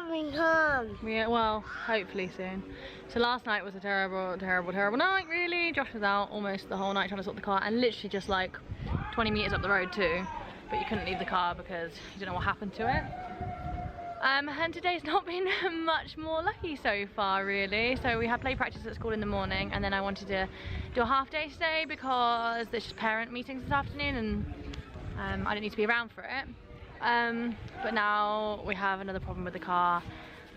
coming home. Yeah, well, hopefully soon. So last night was a terrible night, really. Josh was out almost the whole night trying to sort the car, and literally just like 20 meters up the road too. But you couldn't leave the car because you don't know what happened to it. And today's not been much more lucky so far, really. So we had play practice at school in the morning, and then I wanted to do a half day today because there's just parent meetings this afternoon, and I didn't need to be around for it. But now we have another problem with the car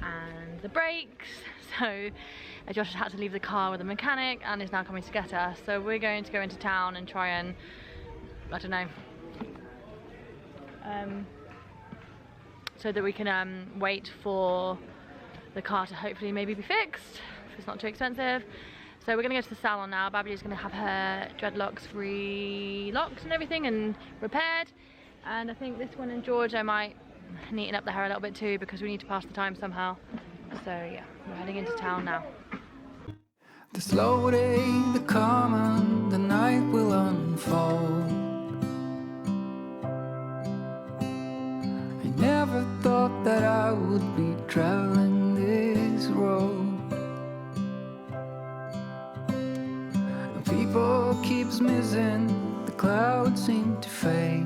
and the brakes. So Josh has had to leave the car with the mechanic and is now coming to get us. So we're going to go into town and try and, I don't know, so that we can wait for the car to hopefully maybe be fixed, if it's not too expensive. So we're gonna go to the salon now. Babi's gonna have her dreadlocks re-locked and everything and repaired. And I think this one in George, I might neaten up the hair a little bit too because we need to pass the time somehow. So yeah, we're heading into town now. The slow day, the calm, and the night will unfold. Never thought that I would be traveling this road. People keeps missing, the clouds seem to fade.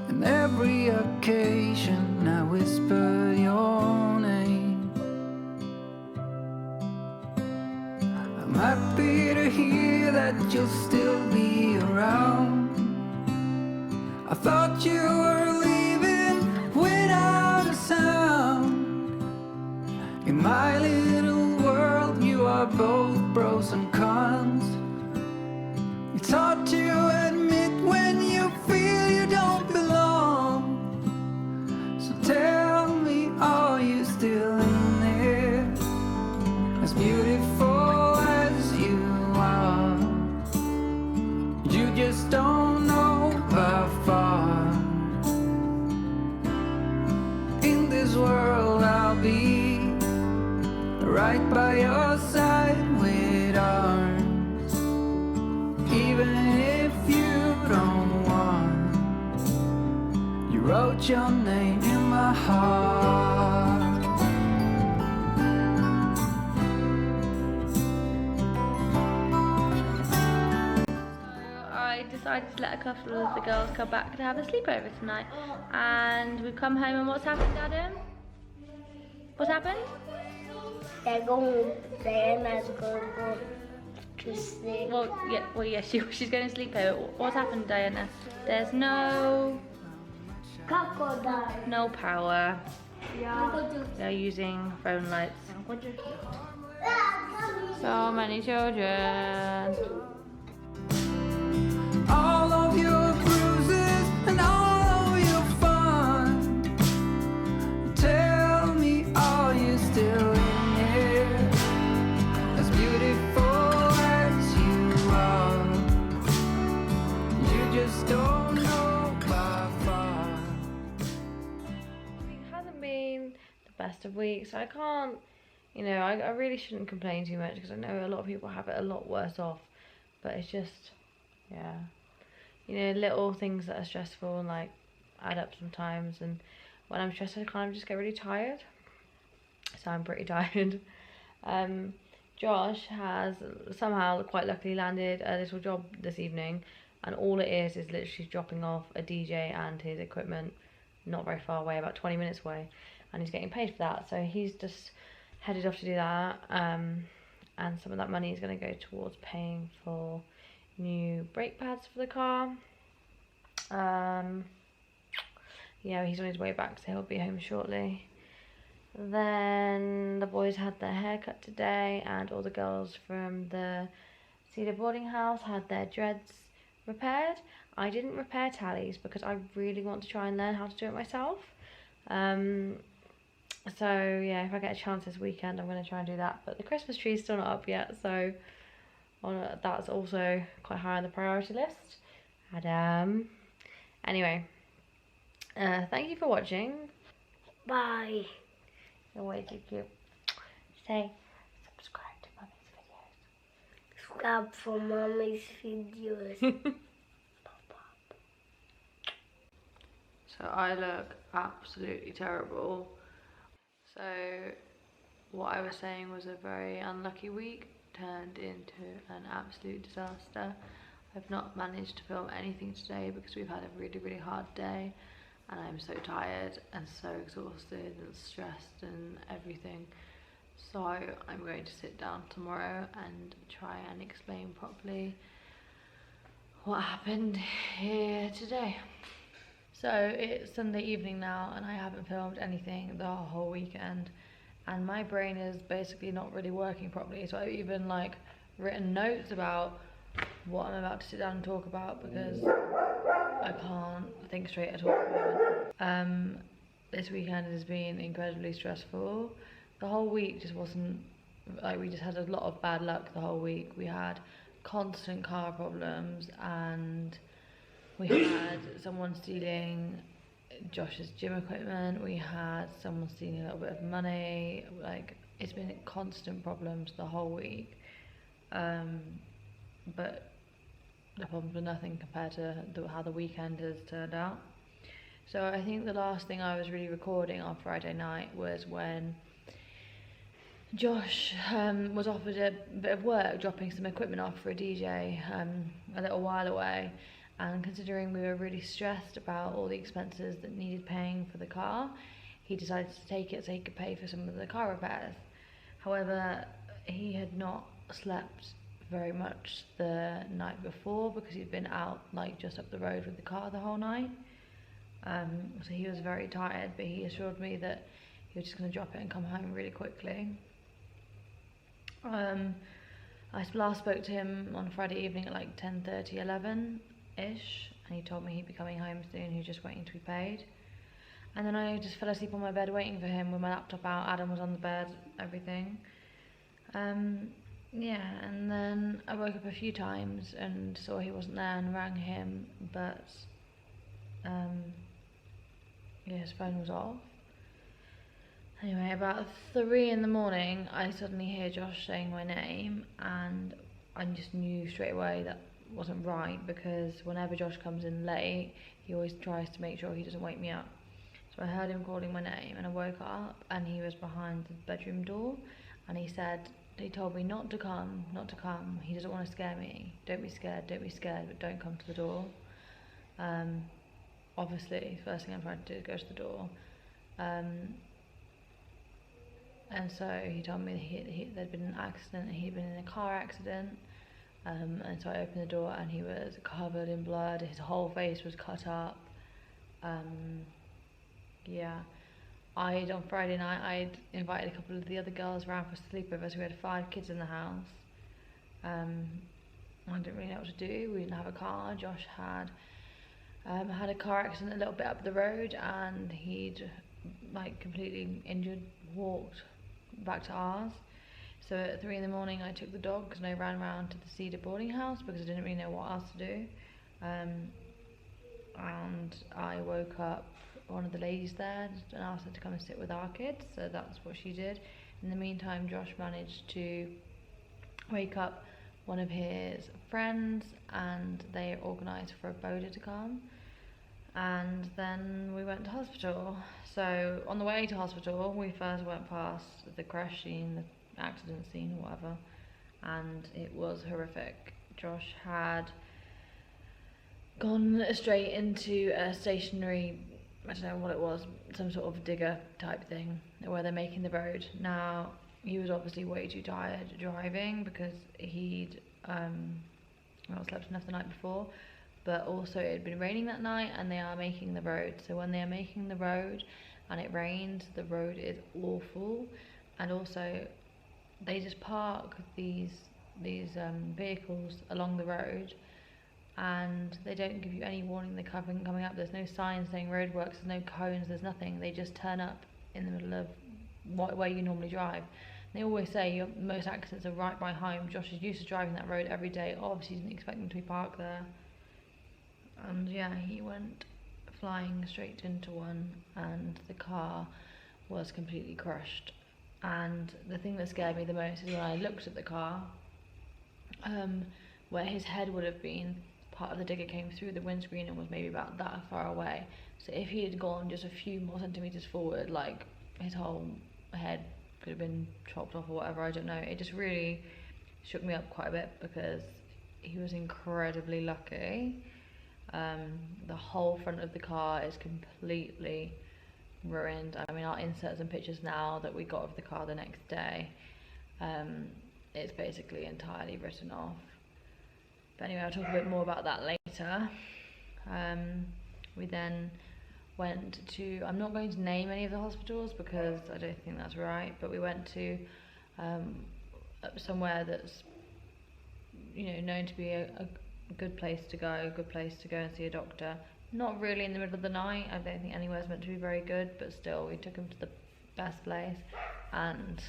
And every occasion I whisper your name. I'm happy to hear that you'll still be around. I thought you were leaving without a sound. In my little world, you are both pros and cons. It's hard to admit when you feel you don't belong. So tell me, are you still in there? As beautiful as you are, you just don't know how far. In this world I'll be right by your side with arms. Even if you don't want, you wrote your name in my heart. I decided to let a couple of the girls come back to have a sleepover tonight, and we've come home, and what's happened, Adam? What's happened? Diana's going to go to sleep. Well, yeah, she's going to sleepover. What's happened, Diana? There's no Crocodile. no power. Yeah. They're using phone lights. So many children. All of your bruises and all of your fun. Tell me, are you still in here? As beautiful as you are, you just don't know by far. It hasn't been the best of weeks. I can't, you know, I really shouldn't complain too much because I know a lot of people have it a lot worse off. But it's just, yeah, you know, little things that are stressful and like add up sometimes, and when I'm stressed I kind of just get really tired. So I'm pretty tired. Josh has somehow quite luckily landed a little job this evening, and all it is literally dropping off a DJ and his equipment not very far away, about 20 minutes away, and he's getting paid for that. So he's just headed off to do that, and some of that money is going to go towards paying for new brake pads for the car. Yeah, he's on his way back, so he'll be home shortly. Then the boys had their hair cut today, and all the girls from the Cedar boarding house had their dreads repaired. I didn't repair Tally's because I really want to try and learn how to do it myself. So yeah, if I get a chance this weekend I'm going to try and do that. But the Christmas tree is still not up yet, so that's also quite high on the priority list. And anyway, thank you for watching. Bye. You're way too cute. Say subscribe to Mummy's videos. Subscribe for Mommy's videos. So So I look absolutely terrible. So what I was saying was a very unlucky week turned into an absolute disaster. I've not managed to film anything today because we've had a really, really hard day, and I'm so tired and so exhausted and stressed and everything. So I'm going to sit down tomorrow and try and explain properly what happened here today. So it's Sunday evening now and I haven't filmed anything the whole weekend, and my brain is basically not really working properly. So I've even like written notes about what I'm about to sit down and talk about because I can't think straight at all at the moment. This weekend has been incredibly stressful. The whole week just wasn't, like, we just had a lot of bad luck the whole week. We had constant car problems and we had someone stealing Josh's gym equipment. We had someone stealing a little bit of money. Like, it's been constant problems the whole week. But the problems were nothing compared to how the weekend has turned out. So I think the last thing I was really recording on Friday night was when Josh was offered a bit of work dropping some equipment off for a DJ a little while away, and considering we were really stressed about all the expenses that needed paying for the car, he decided to take it so he could pay for some of the car repairs. However, he had not slept very much the night before because he'd been out like just up the road with the car the whole night. So he was very tired, but he assured me that he was just going to drop it and come home really quickly. I last spoke to him on Friday evening at like 10:30, 11-ish, and he told me he'd be coming home soon. He was just waiting to be paid. And then I just fell asleep on my bed waiting for him with my laptop out. Adam was on the bed, everything. Yeah, and then I woke up a few times and saw he wasn't there and rang him, but yeah, his phone was off. Anyway, about 3 in the morning, I suddenly hear Josh saying my name, and I just knew straight away that wasn't right, because whenever Josh comes in late, he always tries to make sure he doesn't wake me up. So I heard him calling my name, and I woke up, and he was behind the bedroom door, and he told me not to come, he doesn't want to scare me, don't be scared, but don't come to the door. Obviously, the first thing I'm trying to do is go to the door. And so he told me there'd been an accident, he'd been in a car accident, and so I opened the door and he was covered in blood, his whole face was cut up. Yeah, on Friday night, I'd invited a couple of the other girls around for sleepovers. We had 5 kids in the house. I didn't really know what to do, we didn't have a car. Josh had a car accident a little bit up the road, and he'd like completely injured, walked back to ours. So at 3 in the morning I took the dogs and I ran around to the Cedar boarding house because I didn't really know what else to do. And I woke up one of the ladies there and asked her to come and sit with our kids, so that's what she did. In the meantime, Josh managed to wake up one of his friends and they organised for a boda to come. And then we went to hospital. So on the way to hospital, we first went past the crash scene, the accident scene, whatever, and it was horrific. Josh had gone straight into a stationary, I don't know what it was, some sort of digger type thing, where they're making the road. Now, he was obviously way too tired driving because he'd not slept enough the night before, but also it had been raining that night and they are making the road. So when they are making the road and it rains, the road is awful. And also they just park these vehicles along the road and they don't give you any warning they're coming up. There's no signs saying roadworks, there's no cones, there's nothing. They just turn up in the middle of where you normally drive. They always say most accidents are right by home. Josh is used to driving that road every day. Obviously he didn't expect them to be parked there. And yeah, he went flying straight into one and the car was completely crushed. And the thing that scared me the most is when I looked at the car, where his head would have been, part of the digger came through the windscreen and was maybe about that far away. So if he had gone just a few more centimetres forward, like his whole head could have been chopped off or whatever, I don't know. It just really shook me up quite a bit because he was incredibly lucky. The whole front of the car is completely ruined. I mean, I'll insert some pictures now that we got of the car the next day. It's basically entirely written off. But anyway, I'll talk a bit more about that later. We then went to, I'm not going to name any of the hospitals because I don't think that's right, but we went to somewhere that's, you know, known to be a good place to go, and see a doctor. Not really in the middle of the night. I don't think anywhere's meant to be very good, but still, we took him to the best place, and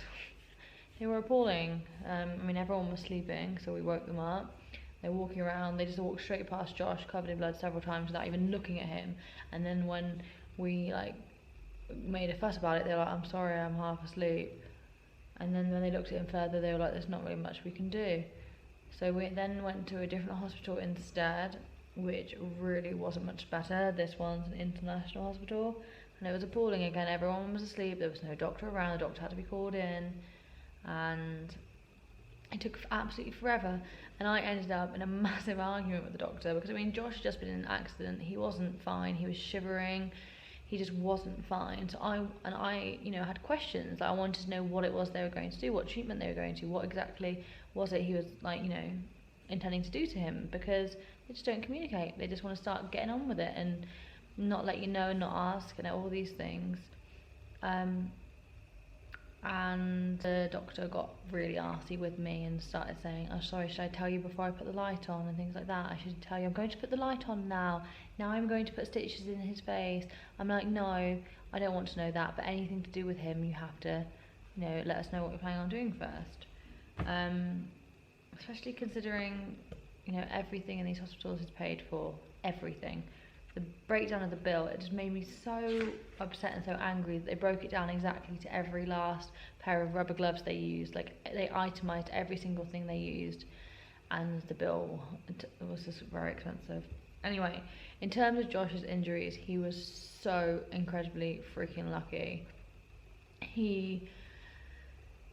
they were appalling. I mean, everyone was sleeping, so we woke them up. They're walking around, they just walked straight past Josh, covered in blood several times without even looking at him. And then when we like made a fuss about it, they were like, I'm sorry, I'm half asleep. And then when they looked at him further, they were like, there's not really much we can do. So we then went to a different hospital instead, which really wasn't much better. This one's an international hospital, and it was appalling again. Everyone was asleep, there was no doctor around, the doctor had to be called in, and it took absolutely forever. And I ended up in a massive argument with the doctor because, I mean, Josh had just been in an accident. He wasn't fine. He was shivering. He just wasn't fine. So I, you know, had questions. I wanted to know what it was they were going to do, what treatment they were going to, what exactly was it he was, like, you know, intending to do to him, because they just don't communicate. They just want to start getting on with it and not let you know and not ask and all these things. And the doctor got really arsey with me and started saying, oh sorry, should I tell you before I put the light on, and things like that. I should tell you, I'm going to put the light on now I'm going to put stitches in his face. I'm like, no, I don't want to know that, but anything to do with him, you have to, you know, let us know what you're planning on doing first. Especially considering, you know, everything in these hospitals is paid for, everything. The breakdown of the bill, it just made me so upset and so angry that they broke it down exactly to every last pair of rubber gloves they used. Like, they itemised every single thing they used, and the bill was just very expensive. Anyway, in terms of Josh's injuries, he was so incredibly freaking lucky.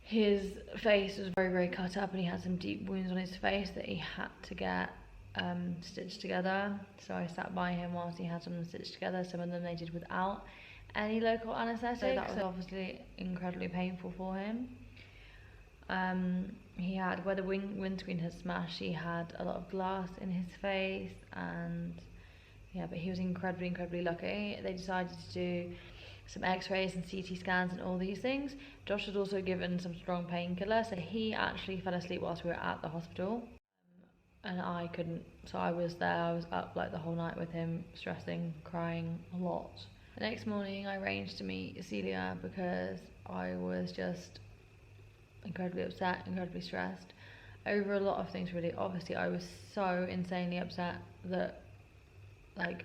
His face was very, very cut up, and he had some deep wounds on his face that he had to get stitched together. So I sat by him whilst he had some stitched together. Some of them they did without any local anaesthetic, so that was obviously incredibly painful for him. He had, where the windscreen had smashed, he had a lot of glass in his face, and yeah, but he was incredibly lucky. They decided to do some x-rays and CT scans and all these things. Josh was also given some strong painkiller, so he actually fell asleep whilst we were at the hospital. And I couldn't, so I was there, I was up like the whole night with him, stressing, crying a lot. The next morning I arranged to meet Celia because I was just incredibly upset, incredibly stressed over a lot of things really. Obviously I was so insanely upset that like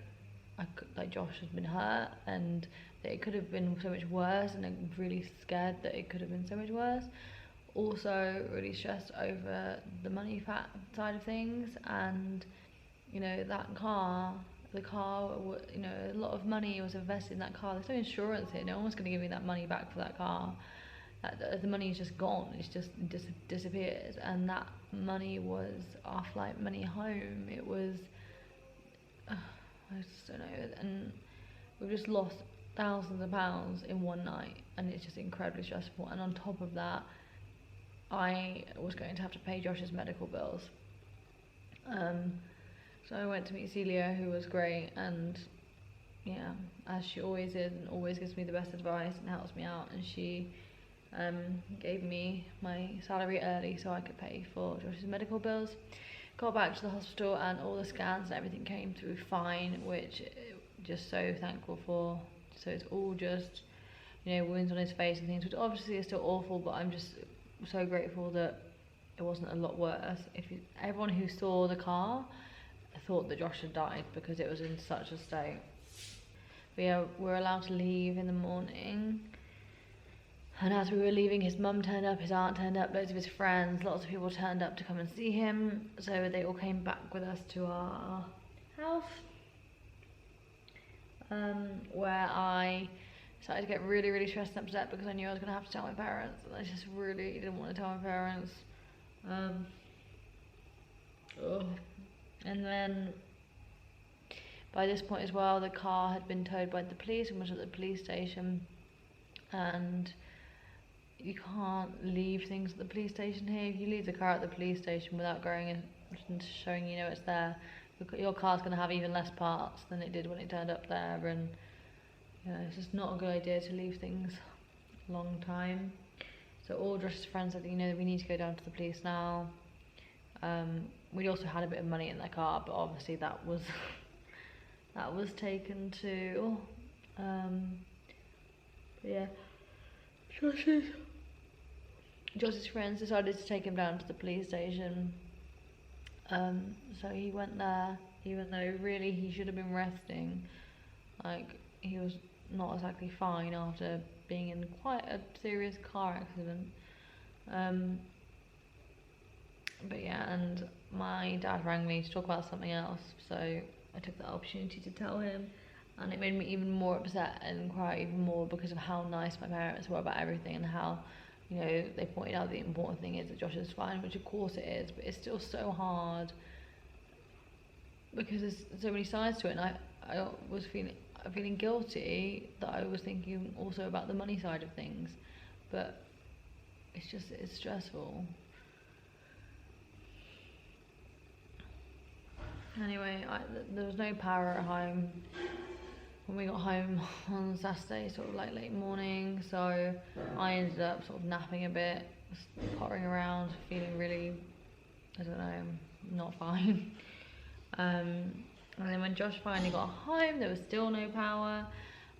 Josh had been hurt and that it could have been so much worse, and I'm really scared that it could have been so much worse. Also really stressed over the money side of things, and you know, that car, you know, a lot of money was invested in that car. There's no insurance here, no one's going to give me that money back for that car. The money is just gone, it's just disappeared, and that money was our flight money home. It was I just don't know, and we've just lost thousands of pounds in one night, and it's just incredibly stressful. And on top of that, I was going to have to pay Josh's medical bills. So I went to meet Celia, who was great, and yeah, as she always is, and always gives me the best advice and helps me out, and she gave me my salary early so I could pay for Josh's medical bills. Got back to the hospital and all the scans and everything came through fine, which just so thankful for. So it's all just, you know, wounds on his face and things, which obviously is still awful, but I'm just so grateful that it wasn't a lot worse. Everyone who saw the car thought that Josh had died because it was in such a state. But yeah, we're allowed to leave in the morning. And as we were leaving, his mum turned up, his aunt turned up, loads of his friends, lots of people turned up to come and see him. So they all came back with us to our house, where I started to get really, really stressed and upset because I knew I was going to have to tell my parents. And I just really didn't want to tell my parents. And then by this point as well, the car had been towed by the police and was at the police station. And you can't leave things at the police station here. If you leave the car at the police station without going and showing you know it's there, your car's going to have even less parts than it did when it turned up there. And you know, it's just not a good idea to leave things a long time. So all Josh's friends said, you know, we need to go down to the police now. We also had a bit of money in their car, but obviously that was that was taken to. But yeah, Josh's friends decided to take him down to the police station. So he went there, even though really he should have been resting. Like, he was not exactly fine after being in quite a serious car accident. But yeah, and my dad rang me to talk about something else, so I took that opportunity to tell him, and it made me even more upset and cry even more because of how nice my parents were about everything, and how, you know, they pointed out the important thing is that Josh is fine, which of course it is, but it's still so hard because there's so many sides to it. And I was feeling guilty that I was thinking also about the money side of things, but it's stressful. Anyway, there was no power at home when we got home on Saturday, sort of like late morning, so I ended up sort of napping a bit, pottering around, feeling really, I don't know, not fine. And then when Josh finally got home, there was still no power.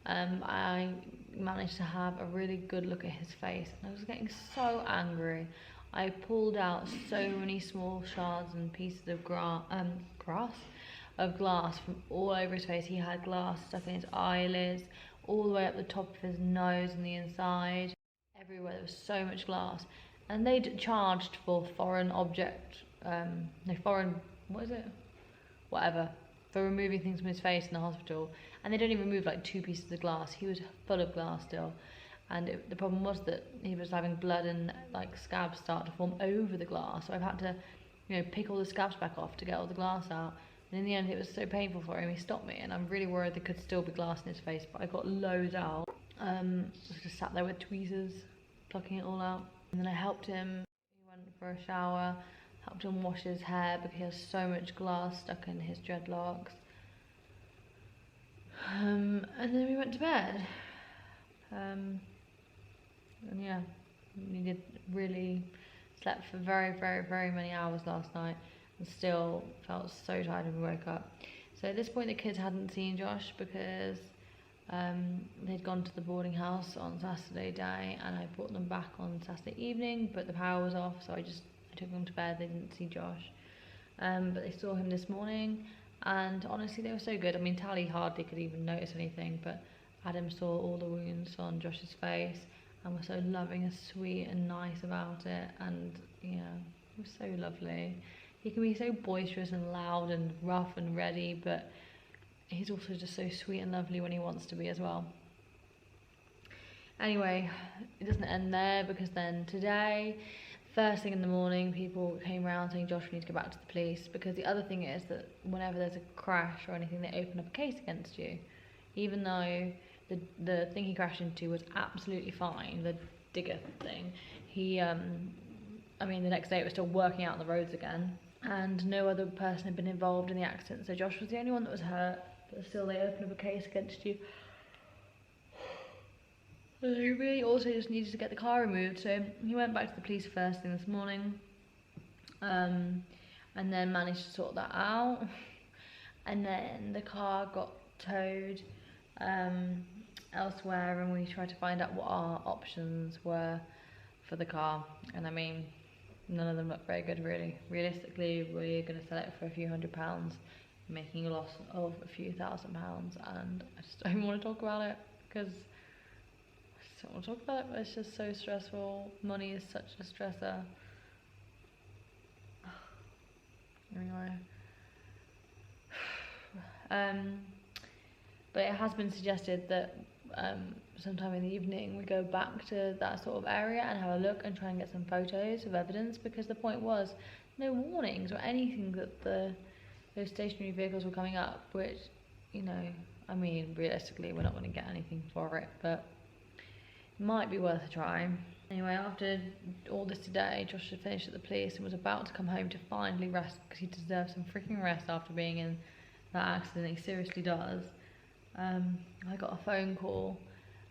I managed to have a really good look at his face, and I was getting so angry. I pulled out so many small shards and pieces of glass from all over his face. He had glass stuck in his eyelids, all the way up the top of his nose and the inside. Everywhere there was so much glass. And they'd charged for foreign object, for removing things from his face in the hospital. And they'd only removed like 2 pieces of glass. He was full of glass still. And the problem was that he was having blood and like scabs start to form over the glass. So I've had to, you know, pick all the scabs back off to get all the glass out. And in the end, it was so painful for him, he stopped me. And I'm really worried there could still be glass in his face, but I got loads out. I just sat there with tweezers, plucking it all out. And then I helped him. He went for a shower, helped him wash his hair because he has so much glass stuck in his dreadlocks. And then we went to bed. And yeah, we really slept for very, very, very many hours last night, and still felt so tired when we woke up. So at this point the kids hadn't seen Josh because they'd gone to the boarding house on Saturday day, and I brought them back on Saturday evening, but the power was off, so I took them to bed. They didn't see Josh, but they saw him this morning, and honestly they were so good. I mean, Tally hardly could even notice anything, but Adam saw all the wounds on Josh's face and was so loving and sweet and nice about it, and yeah, it was so lovely. He can be so boisterous and loud and rough and ready, but he's also just so sweet and lovely when he wants to be as well. Anyway, it doesn't end there, because then today, first thing in the morning, people came around saying, Josh, we need to go back to the police, because the other thing is that whenever there's a crash or anything, they open up a case against you, even though the thing he crashed into was absolutely fine, the digger thing. The next day it was still working out on the roads again, and no other person had been involved in the accident, so Josh was the only one that was hurt, but still they opened up a case against you. And he really also just needed to get the car removed, so he went back to the police first thing this morning, and then managed to sort that out, and then the car got towed elsewhere, and we tried to find out what our options were for the car, and I mean, none of them look very good really. Realistically, we're going to sell it for a few £100s, making a loss of a few £1,000s, and I just don't want to talk about it because it's don't want to talk about it, but it's just so stressful. Money is such a stressor. Anyway. But it has been suggested that sometime in the evening we go back to that sort of area and have a look and try and get some photos of evidence, because the point was no warnings or anything that those stationary vehicles were coming up, which, you know, I mean, realistically we're not going to get anything for it, but it might be worth a try. Anyway, after all this today, Josh had finished at the police and was about to come home to finally rest, because he deserves some freaking rest after being in that accident. He seriously does. I got a phone call.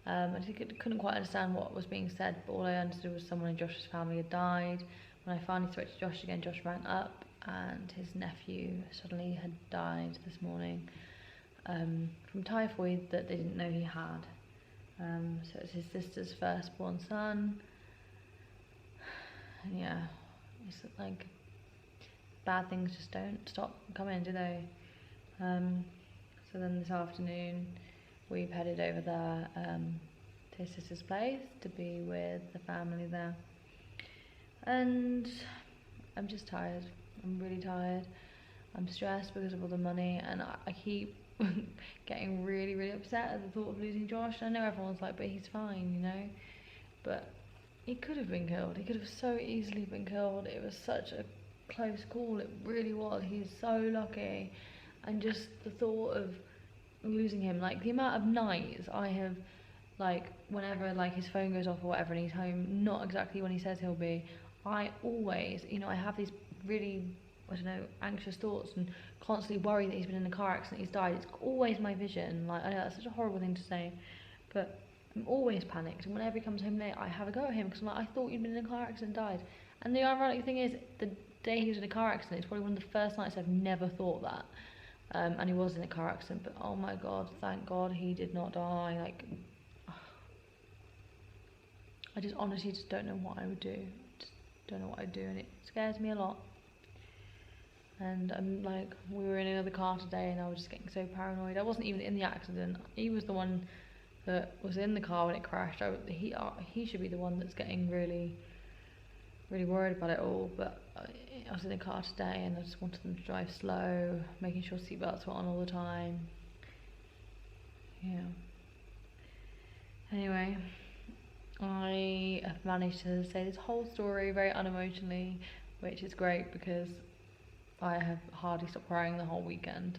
I couldn't quite understand what was being said, but all I understood was someone in Josh's family had died. When I finally spoke to Josh again, Josh rang up and his nephew suddenly had died this morning from typhoid that they didn't know he had. So it's his sister's firstborn son. And yeah, it's like bad things just don't stop coming, do they? So then this afternoon we've headed over there to his sister's place to be with the family there. And I'm just tired. I'm really tired. I'm stressed because of all the money, and I keep getting really, really upset at the thought of losing Josh. I know everyone's like, but he's fine, you know? But he could have been killed. He could have so easily been killed. It was such a close call. It really was. He's so lucky. And just the thought of losing him, like the amount of nights I have, like whenever like his phone goes off or whatever and he's home, not exactly when he says he'll be, I always, you know, I have these really, I don't know, anxious thoughts and constantly worry that he's been in a car accident, he's died. It's always my vision. Like, I know that's such a horrible thing to say, but I'm always panicked, and whenever he comes home late I have a go at him because I'm like, I thought you'd been in a car accident and died. And the ironic thing is, the day he was in a car accident, it's probably one of the first nights I've never thought that. And he was in a car accident, but oh my god, thank god he did not die. Like, I just honestly just don't know what I would do. Just don't know what I'd do, and it scares me a lot. And I'm like, we were in another car today and I was just getting so paranoid. I wasn't even in the accident. He was the one that was in the car when it crashed. He should be the one that's getting really, really worried about it all. But I was in the car today and I just wanted them to drive slow, making sure seatbelts were on all the time. Yeah. Anyway, I have managed to say this whole story very unemotionally, which is great because I have hardly stopped crying the whole weekend.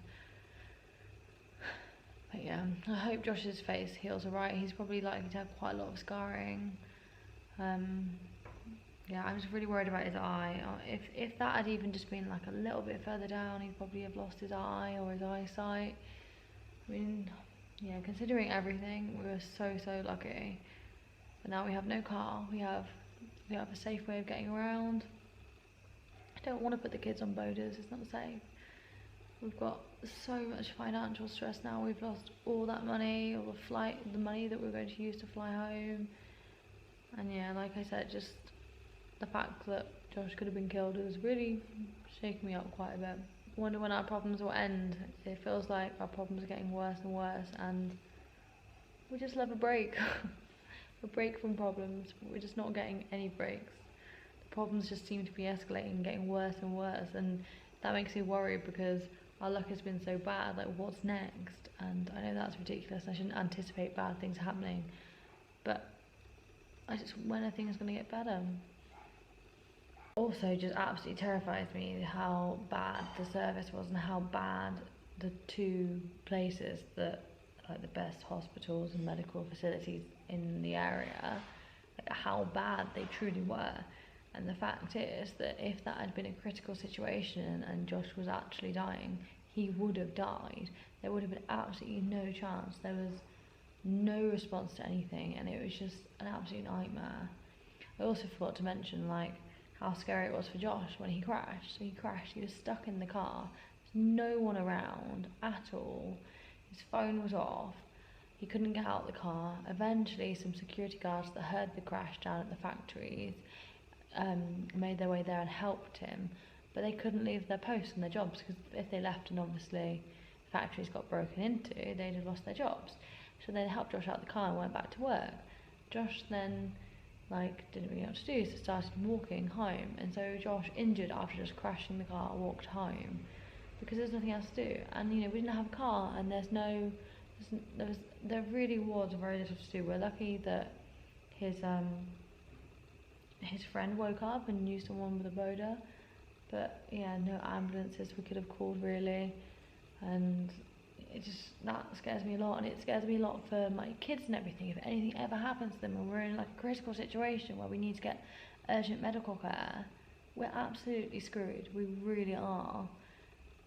But yeah, I hope Josh's face heals alright. He's probably likely to have quite a lot of scarring. Yeah, I'm just really worried about his eye. If that had even just been like a little bit further down, he'd probably have lost his eye or his eyesight. I mean, yeah, considering everything, we were so lucky. But now we have no car. We have a safe way of getting around. I don't want to put the kids on boaters, it's not safe. We've got so much financial stress now. We've lost all that money, all the money that we're going to use to fly home. And yeah, like I said, just the fact that Josh could have been killed has really shaken me up quite a bit. I wonder when our problems will end. It feels like our problems are getting worse and worse, and we just love a break. A break from problems. We're just not getting any breaks. Problems just seem to be escalating, getting worse and worse, and that makes me worried because our luck has been so bad. Like, what's next? And I know that's ridiculous. I shouldn't anticipate bad things happening, but when are things going to get better? Also, just absolutely terrifies me how bad the service was and how bad the two places that, like, the best hospitals and medical facilities in the area, like, how bad they truly were. And the fact is that if that had been a critical situation and Josh was actually dying, he would have died. There would have been absolutely no chance. There was no response to anything, and it was just an absolute nightmare. I also forgot to mention, like, how scary it was for Josh when he crashed. So he was stuck in the car. There's no one around at all. His phone was off. He couldn't get out of the car. Eventually, some security guards that heard the crash down at the factories made their way there and helped him, but they couldn't leave their posts and their jobs, because if they left and obviously factories got broken into, they'd have lost their jobs. So they helped Josh out of the car and went back to work. Josh then like didn't really know what to do, so started walking home, and so Josh, injured after just crashing the car, walked home because there's nothing else to do. And you know, we didn't have a car, and there really was very little to do. We're lucky that his friend woke up and knew someone with a boda, but yeah, no ambulances we could have called really, and that scares me a lot. And it scares me a lot for my kids and everything. If anything ever happens to them and we're in like a critical situation where we need to get urgent medical care, we're absolutely screwed. We really are.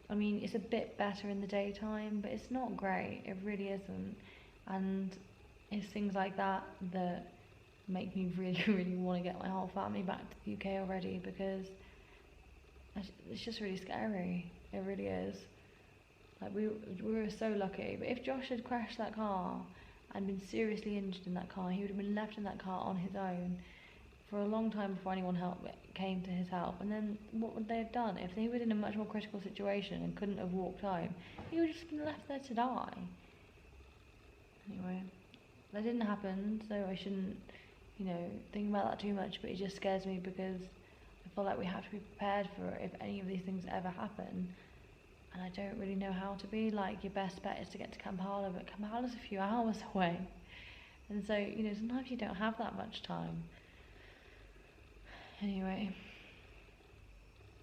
I mean, it's a bit better in the daytime, but it's not great. It really isn't. And it's things like that that make me really, really want to get my whole family back to the UK already, because it's just really scary. It really is. Like we were so lucky. But if Josh had crashed that car and been seriously injured in that car, he would have been left in that car on his own for a long time before anyone came to his help. And then what would they have done? If they were in a much more critical situation and couldn't have walked home, he would have just been left there to die. Anyway, that didn't happen, so I shouldn't, you know, think about that too much. But it just scares me because I feel like we have to be prepared for it if any of these things ever happen. And I don't really know how to be. Like, your best bet is to get to Kampala, but Kampala's a few hours away. And so, you know, sometimes you don't have that much time. Anyway,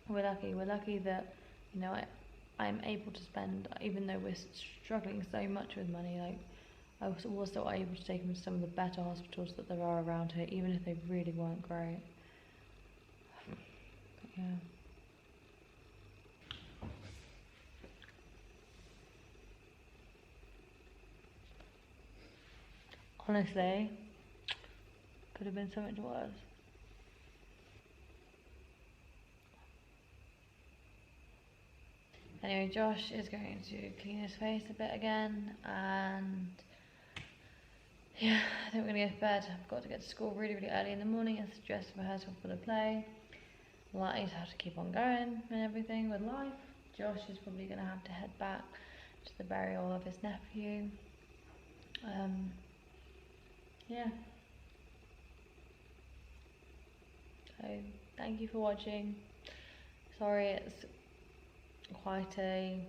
we're lucky that, you know, I'm able to spend, even though we're struggling so much with money, like, I was still able to take him to some of the better hospitals that there are around here, even if they really weren't great. But yeah. Honestly, could have been so much worse. Anyway, Josh is going to clean his face a bit again, and yeah, I think we're gonna go to bed. I've got to get to school really, really early in the morning. It's dress rehearsal for the play. Like, have to keep on going and everything with life. Josh is probably gonna have to head back to the burial of his nephew. Yeah. So thank you for watching. Sorry it's quite a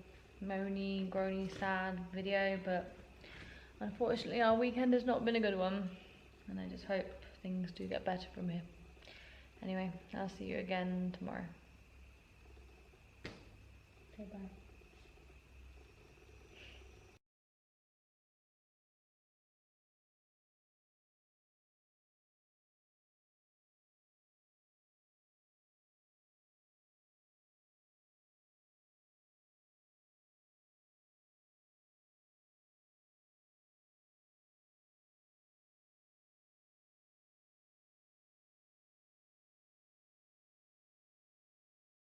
moany, groany, sad video, but unfortunately our weekend has not been a good one, and I just hope things do get better from here. Anyway, I'll see you again tomorrow. Okay, bye.